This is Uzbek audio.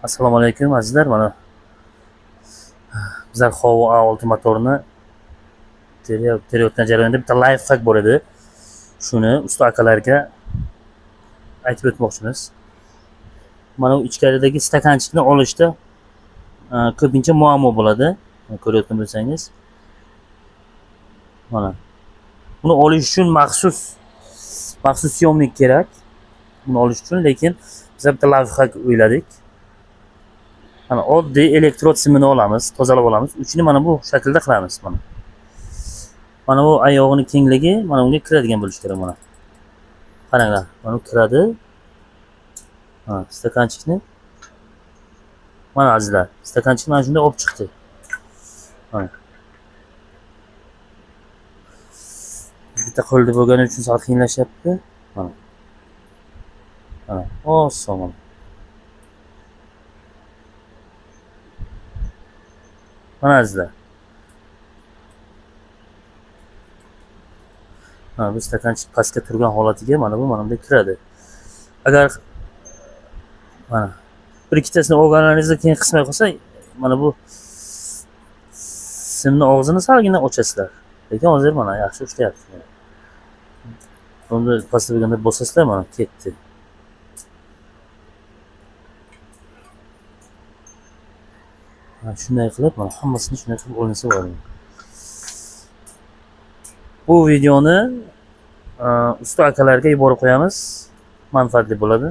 Assalomu alaykum azizlar. Mana bizlar Howo A6 motorni terayotgan jarayonda bitta life hack bor edi. Shuni usta akalarga aytib o'tmoqchimiz. Mana bu ichkaridagi stakanchikni olishda ko'pincha muammo bo'ladi. Ko'rayotgan bo'lsangiz. Mana buni olish uchun maxsus syomnik kerak. Buni olish uchun, lekin biz bitta life hack o'yladik. Mana oddiy elektrod simini olamiz, tozalab olamiz. Uchini mana bu shaklda qilamiz mana. Mana bu oyog'ini kengligi mana bunga kiradigan bo'lishi kerak mana. Qaranglar, mana bu kiradi. Ha, stakanchikni mana azizlar, stakanchikni mana shunday olib chiqdi. Mana. Bitta qo'lda bo'lgani uchun sal qiyinlashyapti. Mana. Mana, oson. Mana azizlar. Mana bu stakanchik pastga turgan holatiga mana bunday kiradi. Agar mana bir ikkitasini olganlaringizda keyin qismay qolsa, mana bu simni og'zini salgina ochasizlar. Lekin hozir mana yaxshi ishlayapti. Bunda pastga bo'lganda bosasizlar, mana ketdi. Shunday qilib, mana hammasini shunday qilib olinsa bo'ladi. Bu videoni usta akalarga yuborib qo'yamiz. Manfaatli bo'ladi.